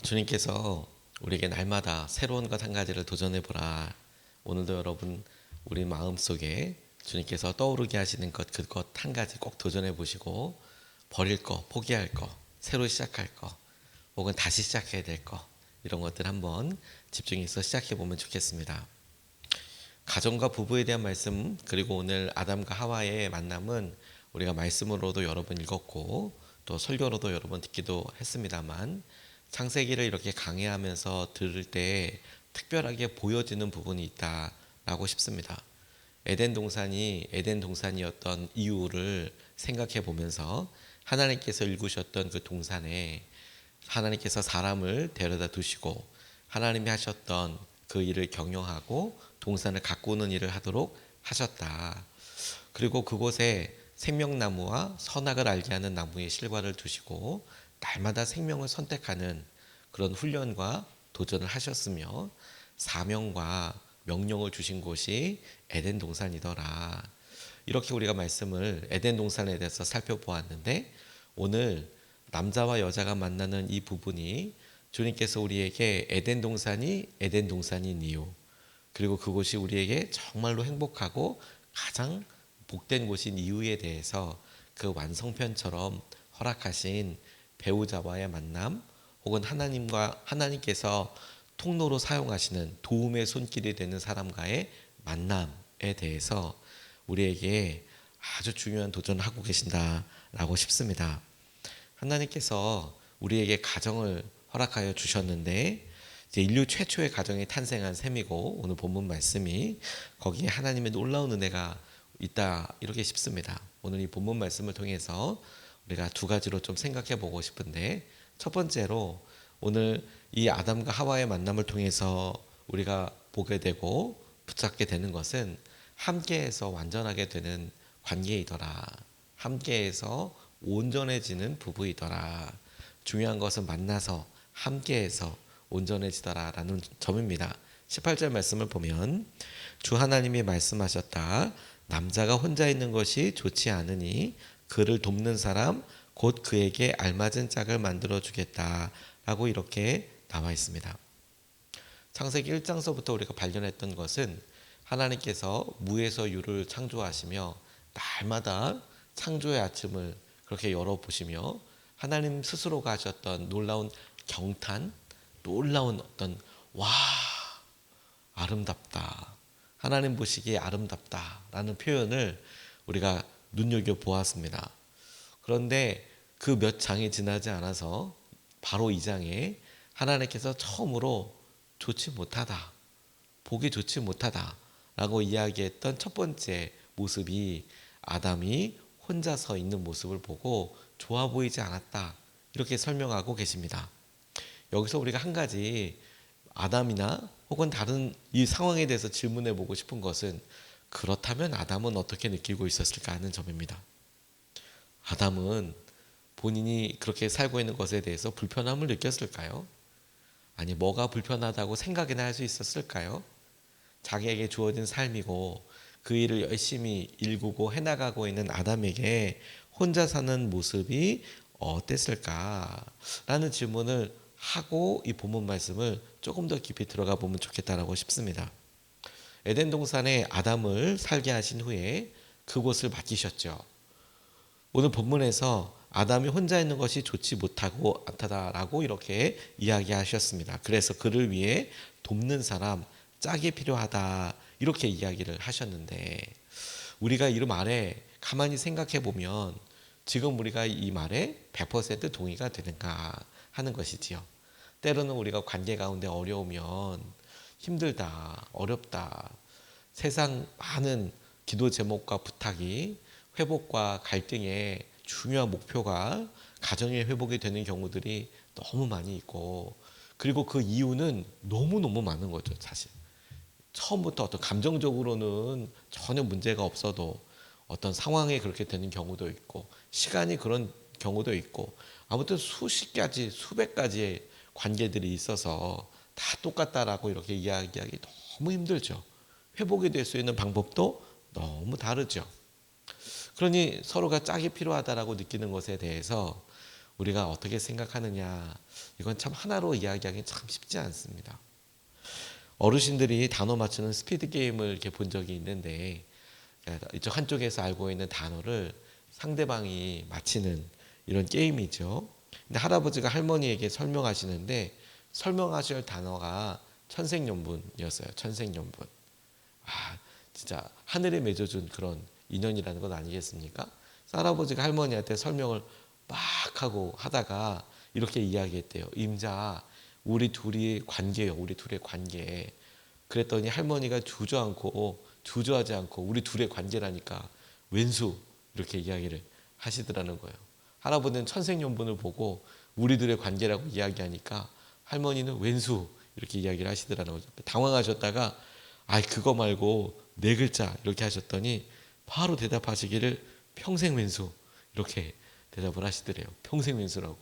주님께서 우리에게 날마다 새로운 것 한 가지를 도전해 보라. 오늘도 여러분 우리 마음속에 주님께서 떠오르게 하시는 것, 그것 한 가지 꼭 도전해 보시고 버릴 거, 포기할 거, 새로 시작할 거, 혹은 다시 시작해야 될 거, 이런 것들 한번 집중해서 시작해 보면 좋겠습니다. 가정과 부부에 대한 말씀, 그리고 오늘 아담과 하와의 만남은 우리가 말씀으로도 여러 번 읽었고 또 설교로도 여러 번 듣기도 했습니다만, 창세기를 이렇게 강해하면서 들을 때 특별하게 보여지는 부분이 있다라고 싶습니다. 에덴 동산이었던 이유를 생각해 보면서 하나님께서 일구셨던 그 동산에 하나님께서 사람을 데려다 두시고 하나님이 하셨던 그 일을 경영하고 동산을 가꾸는 일을 하도록 하셨다. 그리고 그곳에 생명나무와 선악을 알게 하는 나무의 실과를 두시고 날마다 생명을 선택하는 그런 훈련과 도전을 하셨으며 사명과 명령을 주신 곳이 에덴 동산이더라. 이렇게 우리가 말씀을 에덴 동산에 대해서 살펴보았는데, 오늘 남자와 여자가 만나는 이 부분이 주님께서 우리에게 에덴 동산인 이유, 그리고 그곳이 우리에게 정말로 행복하고 가장 복된 곳인 이유에 대해서 그 완성편처럼 허락하신 배우자와의 만남, 혹은 하나님께서 통로로 사용하시는 도움의 손길이 되는 사람과의 만남에 대해서 우리에게 아주 중요한 도전을 하고 계신다라고 싶습니다. 하나님께서 우리에게 가정을 허락하여 주셨는데, 이제 인류 최초의 가정이 탄생한 셈이고, 오늘 본문 말씀이 거기에 하나님의 놀라운 은혜가 있다, 이렇게 싶습니다. 오늘 이 본문 말씀을 통해서 우리가 두 가지로 좀 생각해 보고 싶은데, 첫 번째로 오늘 이 아담과 하와의 만남을 통해서 우리가 보게 되고 붙잡게 되는 것은 함께해서 완전하게 되는 관계이더라. 함께해서 온전해지는 부부이더라. 중요한 것은 만나서 함께해서 온전해지더라 라는 점입니다. 18절 말씀을 보면 주 하나님이 말씀하셨다. 남자가 혼자 있는 것이 좋지 않으니 그를 돕는 사람 곧 그에게 알맞은 짝을 만들어 주겠다 라고 이렇게 나와 있습니다. 창세기 1장서부터 우리가 발견했던 것은 하나님께서 무에서 유를 창조하시며 날마다 창조의 아침을 그렇게 열어보시며 하나님 스스로가 하셨던 놀라운 경탄, 놀라운 어떤 와, 아름답다, 하나님 보시기에 아름답다라는 표현을 우리가 눈여겨보았습니다. 그런데 그 몇 장이 지나지 않아서 바로 2장에 하나님께서 처음으로 좋지 못하다, 보기 좋지 못하다 라고 이야기했던 첫 번째 모습이 아담이 혼자 서 있는 모습을 보고 좋아 보이지 않았다, 이렇게 설명하고 계십니다. 여기서 우리가 한 가지 아담이나 혹은 다른 이 상황에 대해서 질문해 보고 싶은 것은, 그렇다면 아담은 어떻게 느끼고 있었을까 하는 점입니다. 아담은 본인이 그렇게 살고 있는 것에 대해서 불편함을 느꼈을까요? 아니, 뭐가 불편하다고 생각이나 할 수 있었을까요? 자기에게 주어진 삶이고 그 일을 열심히 일구고 해나가고 있는 아담에게 혼자 사는 모습이 어땠을까? 라는 질문을 하고 이 본문 말씀을 조금 더 깊이 들어가 보면 좋겠다라고 싶습니다. 에덴 동산에 아담을 살게 하신 후에 그곳을 맡기셨죠. 오늘 본문에서 아담이 혼자 있는 것이 좋지 못하고 않다라고 이렇게 이야기하셨습니다. 그래서 그를 위해 돕는 사람, 짝이 필요하다, 이렇게 이야기를 하셨는데, 우리가 이 말에 가만히 생각해 보면 지금 우리가 이 말에 100% 동의가 되는가 하는 것이지요. 때로는 우리가 관계 가운데 어려우면 힘들다, 어렵다, 세상 많은 기도 제목과 부탁이 회복과 갈등의 중요한 목표가 가정의 회복이 되는 경우들이 너무 많이 있고, 그리고 그 이유는 너무너무 많은 거죠. 사실 처음부터 어떤 감정적으로는 전혀 문제가 없어도 어떤 상황에 그렇게 되는 경우도 있고, 시간이 그런 경우도 있고, 아무튼 수십 가지 수백 가지의 관계들이 있어서 다 똑같다라고 이렇게 이야기하기 너무 힘들죠. 회복이 될 수 있는 방법도 너무 다르죠. 그러니 서로가 짝이 필요하다라고 느끼는 것에 대해서 우리가 어떻게 생각하느냐, 이건 참 하나로 이야기하기 참 쉽지 않습니다. 어르신들이 단어 맞추는 스피드 게임을 이렇게 본 적이 있는데, 이쪽 한쪽에서 알고 있는 단어를 상대방이 맞히는 이런 게임이죠. 근데 할아버지가 할머니에게 설명하시는데 설명하실 단어가 천생연분이었어요. 천생연분. 아, 진짜 하늘에 맺어준 그런 인연이라는 건 아니겠습니까? 할아버지가 할머니한테 설명을 막 하고 하다가 이렇게 이야기했대요. 임자, 우리 둘이 관계요. 우리 둘의 관계. 그랬더니 할머니가 주저하지 않고 우리 둘의 관계라니까 왼수 이렇게 이야기를 하시더라는 거예요. 할아버지는 천생연분을 보고 우리들의 관계라고 이야기하니까 할머니는 왼수 이렇게 이야기를 하시더라는 거죠. 당황하셨다가 그거 말고 네 글자 이렇게 하셨더니 바로 대답하시기를 평생 왼수 이렇게 대답을 하시더래요. 평생 왼수라고.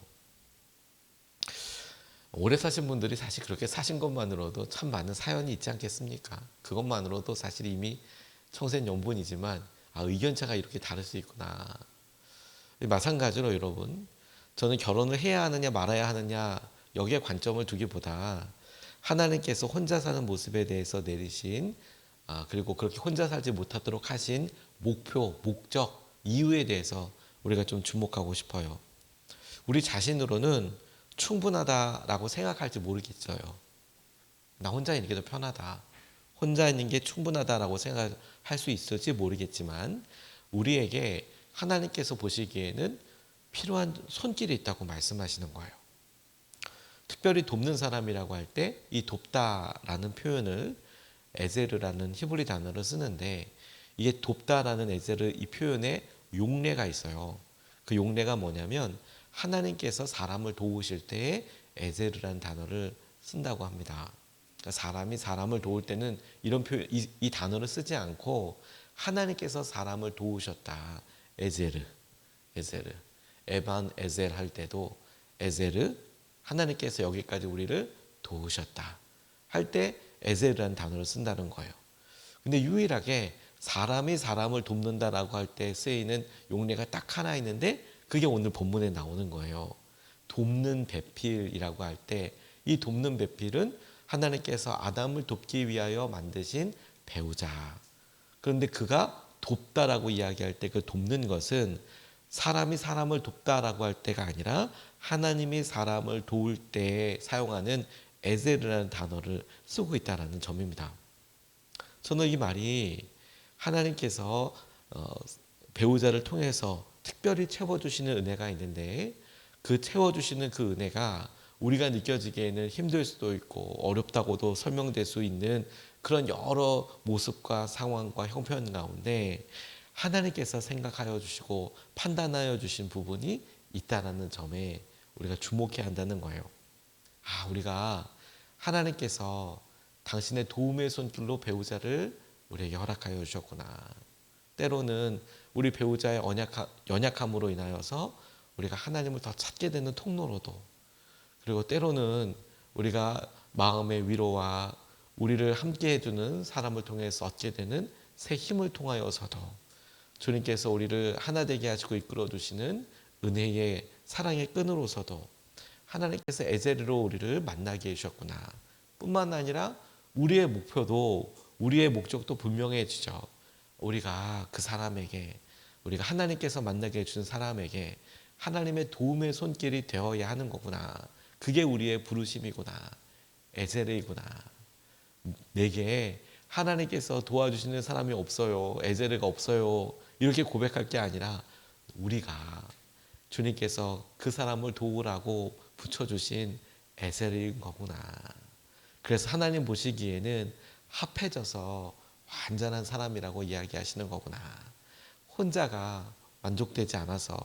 오래 사신 분들이 사실 그렇게 사신 것만으로도 참 많은 사연이 있지 않겠습니까? 그것만으로도 사실 이미 청생연분이지만 의견차가 이렇게 다를 수 있구나. 마찬가지로 여러분, 저는 결혼을 해야 하느냐 말아야 하느냐 여기에 관점을 두기보다 하나님께서 혼자 사는 모습에 대해서 내리신 그리고 그렇게 혼자 살지 못하도록 하신 목표, 목적, 이유에 대해서 우리가 좀 주목하고 싶어요. 우리 자신으로는 충분하다라고 생각할지 모르겠어요. 나 혼자 있는 게 더 편하다. 혼자 있는 게 충분하다라고 생각할 수 있을지 모르겠지만 우리에게 하나님께서 보시기에는 필요한 손길이 있다고 말씀하시는 거예요. 특별히 돕는 사람이라고 할 때 이 돕다라는 표현을 에제르라는 히브리 단어를 쓰는데 이게 돕다라는 에제르 이 표현에 용례가 있어요. 그 용례가 뭐냐면 하나님께서 사람을 도우실 때에 에제르라는 단어를 쓴다고 합니다. 그러니까 사람이 사람을 도울 때는 이런 표현, 이 단어를 쓰지 않고 하나님께서 사람을 도우셨다. 에제르. 에반 에젤 할 때도 에제르 하나님께서 여기까지 우리를 도우셨다 할 때 에제르라는 단어를 쓴다는 거예요. 근데 유일하게 사람이 사람을 돕는다라고 할 때 쓰이는 용례가 딱 하나 있는데 그게 오늘 본문에 나오는 거예요. 돕는 배필이라고 할 때 이 돕는 배필은 하나님께서 아담을 돕기 위하여 만드신 배우자. 그런데 그가 돕다라고 이야기할 때 그 돕는 것은 사람이 사람을 돕다라고 할 때가 아니라 하나님이 사람을 도울 때 사용하는 에제르라는 단어를 쓰고 있다는 점입니다. 저는 이 말이 하나님께서 배우자를 통해서 특별히 채워주시는 은혜가 있는데 그 채워주시는 그 은혜가 우리가 느껴지기에는 힘들 수도 있고 어렵다고도 설명될 수 있는 그런 여러 모습과 상황과 형편 가운데 하나님께서 생각하여 주시고 판단하여 주신 부분이 있다라는 점에 우리가 주목해야 한다는 거예요. 우리가 하나님께서 당신의 도움의 손길로 배우자를 우리에게 허락하여 주셨구나. 때로는 우리 배우자의 연약함으로 인하여서 우리가 하나님을 더 찾게 되는 통로로도, 그리고 때로는 우리가 마음의 위로와 우리를 함께 해주는 사람을 통해서 얻게 되는 새 힘을 통하여서도 주님께서 우리를 하나 되게 하시고 이끌어 주시는 은혜의 사랑의 끈으로서도 하나님께서 에제르로 우리를 만나게 해주셨구나. 뿐만 아니라 우리의 목표도 우리의 목적도 분명해지죠. 우리가 그 사람에게, 우리가 하나님께서 만나게 해주신 사람에게 하나님의 도움의 손길이 되어야 하는 거구나. 그게 우리의 부르심이구나. 에제르이구나. 내게 하나님께서 도와주시는 사람이 없어요. 에제르가 없어요. 이렇게 고백할 게 아니라 우리가 주님께서 그 사람을 도우라고 붙여주신 에셀인 거구나. 그래서 하나님 보시기에는 합해져서 완전한 사람이라고 이야기하시는 거구나. 혼자가 만족되지 않아서,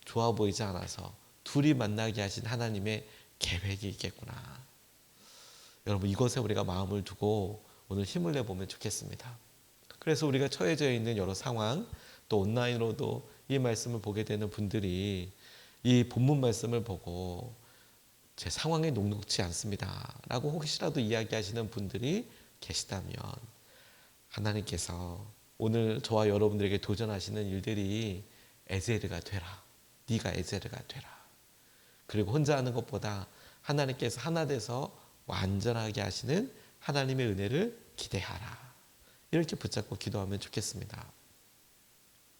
좋아 보이지 않아서 둘이 만나게 하신 하나님의 계획이 있겠구나. 여러분, 이것에 우리가 마음을 두고 오늘 힘을 내보면 좋겠습니다. 그래서 우리가 처해져 있는 여러 상황, 또 온라인으로도 이 말씀을 보게 되는 분들이 이 본문 말씀을 보고 제 상황이 녹록지 않습니다 라고 혹시라도 이야기하시는 분들이 계시다면 하나님께서 오늘 저와 여러분들에게 도전하시는 일들이 에제르가 되라. 네가 에제르가 되라. 그리고 혼자 하는 것보다 하나님께서 하나 돼서 완전하게 하시는 하나님의 은혜를 기대하라. 이렇게 붙잡고 기도하면 좋겠습니다.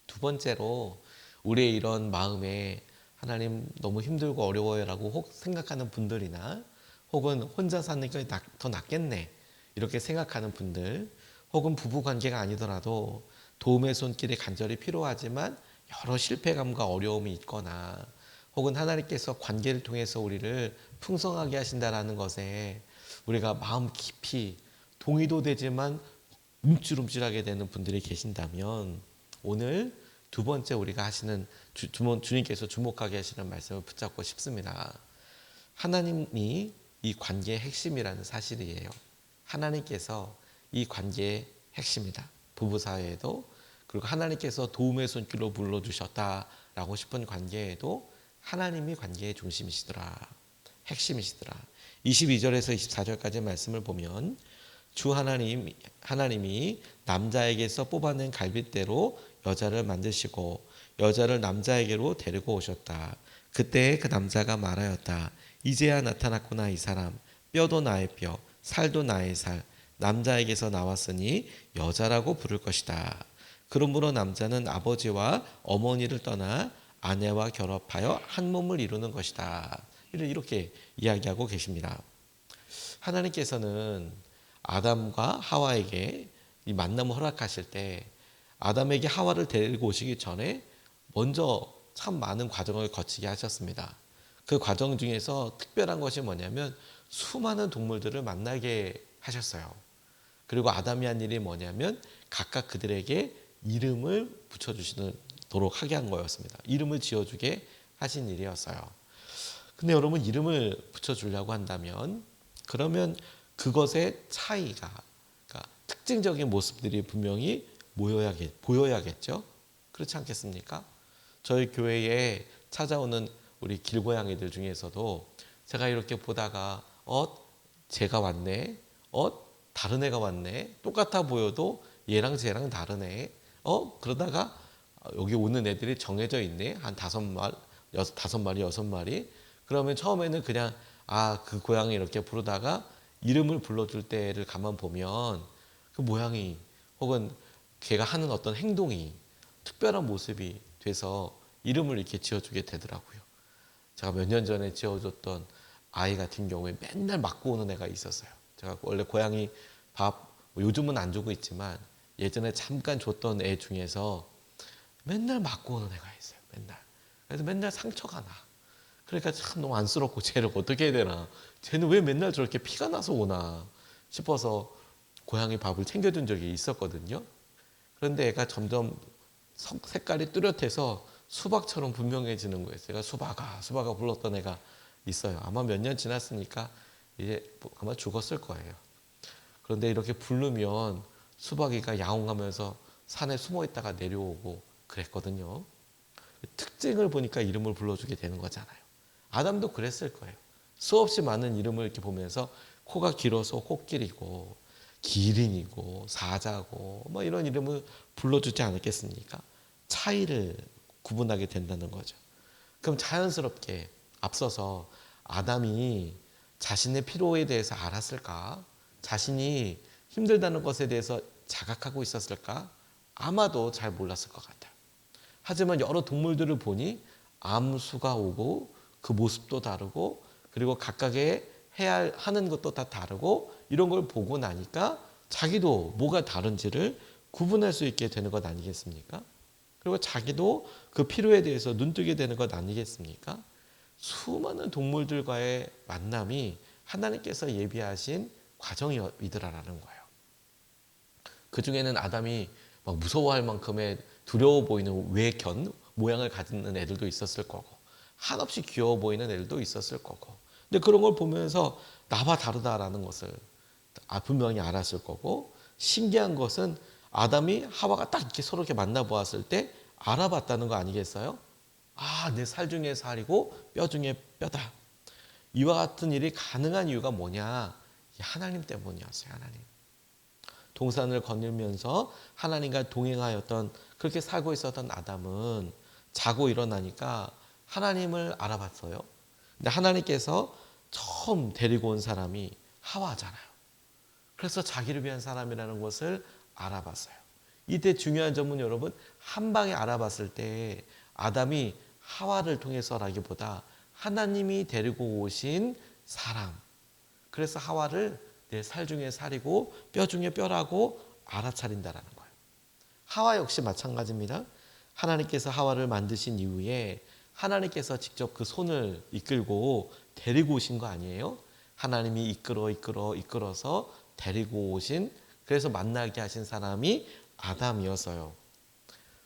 두 번째로 우리의 이런 마음에 하나님 너무 힘들고 어려워요라고 혹 생각하는 분들이나 혹은 혼자 사는 게 더 낫겠네 이렇게 생각하는 분들, 혹은 부부관계가 아니더라도 도움의 손길이 간절히 필요하지만 여러 실패감과 어려움이 있거나 혹은 하나님께서 관계를 통해서 우리를 풍성하게 하신다라는 것에 우리가 마음 깊이 동의도 되지만 움찔움찔하게 되는 분들이 계신다면 오늘 두 번째 우리가 하시는 주님께서 주목하게 하시는 말씀을 붙잡고 싶습니다. 하나님이 이 관계의 핵심이라는 사실이에요. 하나님께서 이 관계의 핵심이다. 부부 사이에도, 그리고 하나님께서 도움의 손길로 불러주셨다라고 싶은 관계에도 하나님이 관계의 중심이시더라. 핵심이시더라. 22절에서 24절까지 말씀을 보면 주 하나님이 남자에게서 뽑아낸 갈빗대로 여자를 만드시고 여자를 남자에게로 데리고 오셨다. 그때 그 남자가 말하였다. 이제야 나타났구나 이 사람. 뼈도 나의 뼈, 살도 나의 살. 남자에게서 나왔으니 여자라고 부를 것이다. 그러므로 남자는 아버지와 어머니를 떠나 아내와 결합하여 한 몸을 이루는 것이다. 이렇게 이야기하고 계십니다. 하나님께서는 아담과 하와에게 이 만남을 허락하실 때 아담에게 하와를 데리고 오시기 전에 먼저 참 많은 과정을 거치게 하셨습니다. 그 과정 중에서 특별한 것이 뭐냐면 수많은 동물들을 만나게 하셨어요. 그리고 아담이 한 일이 뭐냐면 각각 그들에게 이름을 붙여주시도록 하게 한 거였습니다. 이름을 지어주게 하신 일이었어요. 근데 여러분, 이름을 붙여주려고 한다면 그러면 그것의 차이가, 그러니까 특징적인 모습들이 분명히 보여야겠죠. 그렇지 않겠습니까? 저희 교회에 찾아오는 우리 길고양이들 중에서도 제가 이렇게 보다가 쟤가 왔네, 다른 애가 왔네, 똑같아 보여도 얘랑 쟤랑 다르네, 그러다가 여기 오는 애들이 정해져 있네, 한 5마리, 6마리. 그러면 처음에는 그냥 그 고양이 이렇게 부르다가 이름을 불러줄 때를 가만 보면 그 모양이 혹은 걔가 하는 어떤 행동이 특별한 모습이 돼서 이름을 이렇게 지어주게 되더라고요. 제가 몇 년 전에 지어줬던 아이 같은 경우에 맨날 맞고 오는 애가 있었어요. 제가 원래 고양이 밥 요즘은 안 주고 있지만 예전에 잠깐 줬던 애 중에서 맨날 맞고 오는 애가 있어요. 그래서 맨날 상처가 나. 그러니까 참 너무 안쓰럽고 쟤를 어떻게 해야 되나, 쟤는 왜 맨날 저렇게 피가 나서 오나 싶어서 고양이 밥을 챙겨준 적이 있었거든요. 그런데 애가 점점 색깔이 뚜렷해서 수박처럼 분명해지는 거예요. 제가 수박아 불렀던 애가 있어요. 아마 몇 년 지났으니까 이제 아마 죽었을 거예요. 그런데 이렇게 부르면 수박이가 야옹하면서 산에 숨어 있다가 내려오고 그랬거든요. 특징을 보니까 이름을 불러주게 되는 거잖아요. 아담도 그랬을 거예요. 수없이 많은 이름을 이렇게 보면서 코가 길어서 코끼리고 기린이고 사자고 뭐 이런 이름을 불러주지 않았겠습니까? 차이를 구분하게 된다는 거죠. 그럼 자연스럽게 앞서서 아담이 자신의 필요에 대해서 알았을까? 자신이 힘들다는 것에 대해서 자각하고 있었을까? 아마도 잘 몰랐을 것 같아요. 하지만 여러 동물들을 보니 암수가 오고 그 모습도 다르고 그리고 각각의 해야 하는 것도 다 다르고 이런 걸 보고 나니까 자기도 뭐가 다른지를 구분할 수 있게 되는 것 아니겠습니까? 그리고 자기도 그 필요에 대해서 눈뜨게 되는 것 아니겠습니까? 수많은 동물들과의 만남이 하나님께서 예비하신 과정이더라라는 거예요. 그 중에는 아담이 막 무서워할 만큼의 두려워 보이는 외견 모양을 가지는 애들도 있었을 거고 한없이 귀여워 보이는 애들도 있었을 거고, 근데 그런 걸 보면서 나와 다르다라는 것을 분명히 알았을 거고, 신기한 것은 아담이 하와가 딱 이렇게 서로 이렇게 만나보았을 때 알아봤다는 거 아니겠어요? 내 살 중에 살이고 뼈 중에 뼈다. 이와 같은 일이 가능한 이유가 뭐냐? 하나님 때문이었어요. 하나님. 동산을 거닐면서 하나님과 동행하였던, 그렇게 살고 있었던 아담은 자고 일어나니까 하나님을 알아봤어요. 근데 하나님께서 처음 데리고 온 사람이 하와잖아요. 그래서 자기를 위한 사람이라는 것을 알아봤어요. 이때 중요한 점은 여러분, 한 방에 알아봤을 때 아담이 하와를 통해서라기보다 하나님이 데리고 오신 사람, 그래서 하와를 내 살 중에 살이고 뼈 중에 뼈라고 알아차린다라는 거예요. 하와 역시 마찬가지입니다. 하나님께서 하와를 만드신 이후에 하나님께서 직접 그 손을 이끌고 데리고 오신 거 아니에요? 하나님이 이끌어서 데리고 오신, 그래서 만나게 하신 사람이 아담이었어요.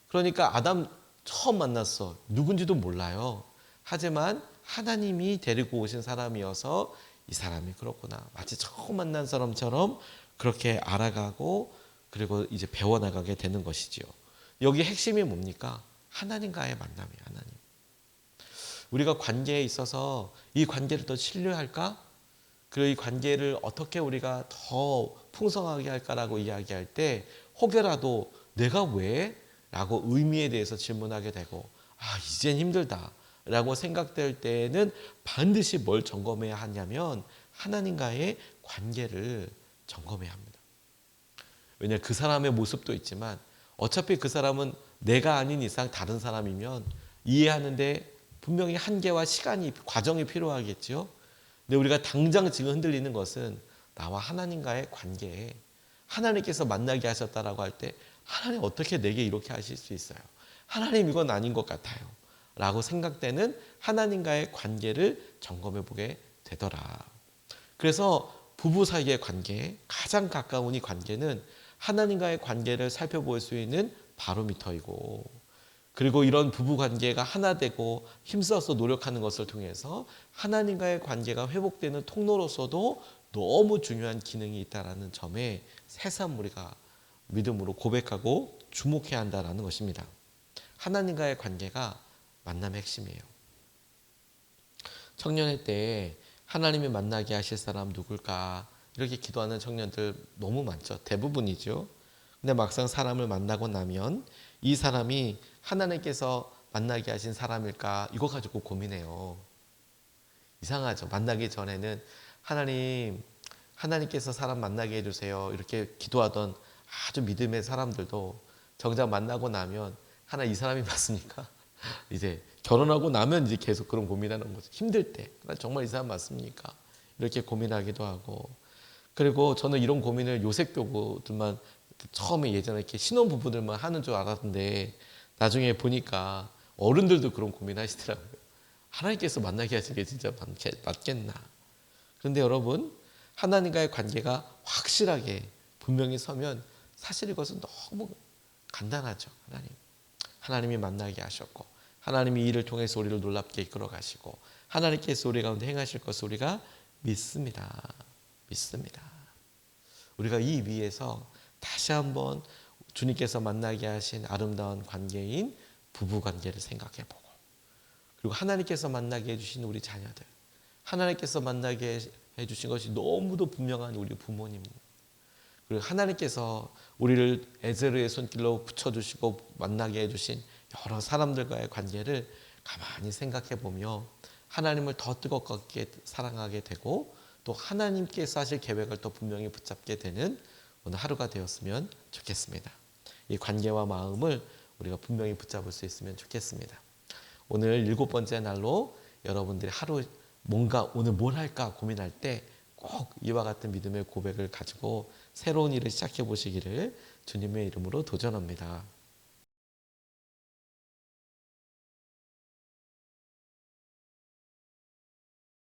그러니까 아담 처음 만났어. 누군지도 몰라요. 하지만 하나님이 데리고 오신 사람이어서 이 사람이 그렇구나, 마치 처음 만난 사람처럼 그렇게 알아가고 그리고 이제 배워나가게 되는 것이지요. 여기 핵심이 뭡니까? 하나님과의 만남이에요. 하나님. 우리가 관계에 있어서 이 관계를 더 신뢰할까? 그리고 이 관계를 어떻게 우리가 더 풍성하게 할까라고 이야기할 때 혹여라도 내가 왜? 라고 의미에 대해서 질문하게 되고, 이젠 힘들다 라고 생각될 때에는 반드시 뭘 점검해야 하냐면 하나님과의 관계를 점검해야 합니다. 왜냐하면 그 사람의 모습도 있지만 어차피 그 사람은 내가 아닌 이상 다른 사람이면 이해하는데 분명히 한계와 시간이, 과정이 필요하겠죠. 근데 우리가 당장 지금 흔들리는 것은 나와 하나님과의 관계에, 하나님께서 만나게 하셨다라고 할 때 하나님 어떻게 내게 이렇게 하실 수 있어요? 하나님 이건 아닌 것 같아요 라고 생각되는 하나님과의 관계를 점검해 보게 되더라. 그래서 부부 사이의 관계, 가장 가까운 이 관계는 하나님과의 관계를 살펴볼 수 있는 바로미터이고, 그리고 이런 부부 관계가 하나 되고 힘써서 노력하는 것을 통해서 하나님과의 관계가 회복되는 통로로서도 너무 중요한 기능이 있다는 점에 새삼 우리가 믿음으로 고백하고 주목해야 한다는 것입니다. 하나님과의 관계가 만남의 핵심이에요. 청년회 때 하나님이 만나게 하실 사람 누굴까 이렇게 기도하는 청년들 너무 많죠. 대부분이죠. 근데 막상 사람을 만나고 나면 이 사람이 하나님께서 만나게 하신 사람일까 이거 가지고 고민해요. 이상하죠. 만나기 전에는 하나님께서 사람 만나게 해주세요 이렇게 기도하던 아주 믿음의 사람들도 정작 만나고 나면 이 사람이 맞습니까? 이제 결혼하고 나면 이제 계속 그런 고민하는 거죠. 힘들 때 정말 이 사람 맞습니까? 이렇게 고민하기도 하고, 그리고 저는 이런 고민을 요셉 교구들만 처음에 예전에 이렇게 신혼부부들만 하는 줄 알았는데 나중에 보니까 어른들도 그런 고민하시더라고요. 하나님께서 만나게 하신 게 진짜 맞겠나? 그런데 여러분, 하나님과의 관계가 확실하게 분명히 서면 사실 이것은 너무 간단하죠. 하나님이 만나게 하셨고 하나님이 이를 통해서 우리를 놀랍게 이끌어 가시고 하나님께서 우리 가운데 행하실 것을 우리가 믿습니다. 우리가 이 위에서 다시 한번 주님께서 만나게 하신 아름다운 관계인 부부 관계를 생각해 보고, 그리고 하나님께서 만나게 해주신 우리 자녀들, 하나님께서 만나게 해주신 것이 너무도 분명한 우리 부모님, 그리고 하나님께서 우리를 에제르의 손길로 붙여주시고 만나게 해주신 여러 사람들과의 관계를 가만히 생각해 보며 하나님을 더 뜨겁게 사랑하게 되고 또 하나님께서 하실 계획을 더 분명히 붙잡게 되는 오늘 하루가 되었으면 좋겠습니다. 이 관계와 마음을 우리가 분명히 붙잡을 수 있으면 좋겠습니다. 오늘 7번째 날로 여러분들이 하루 뭔가 오늘 뭘 할까 고민할 때 꼭 이와 같은 믿음의 고백을 가지고 새로운 일을 시작해 보시기를 주님의 이름으로 도전합니다.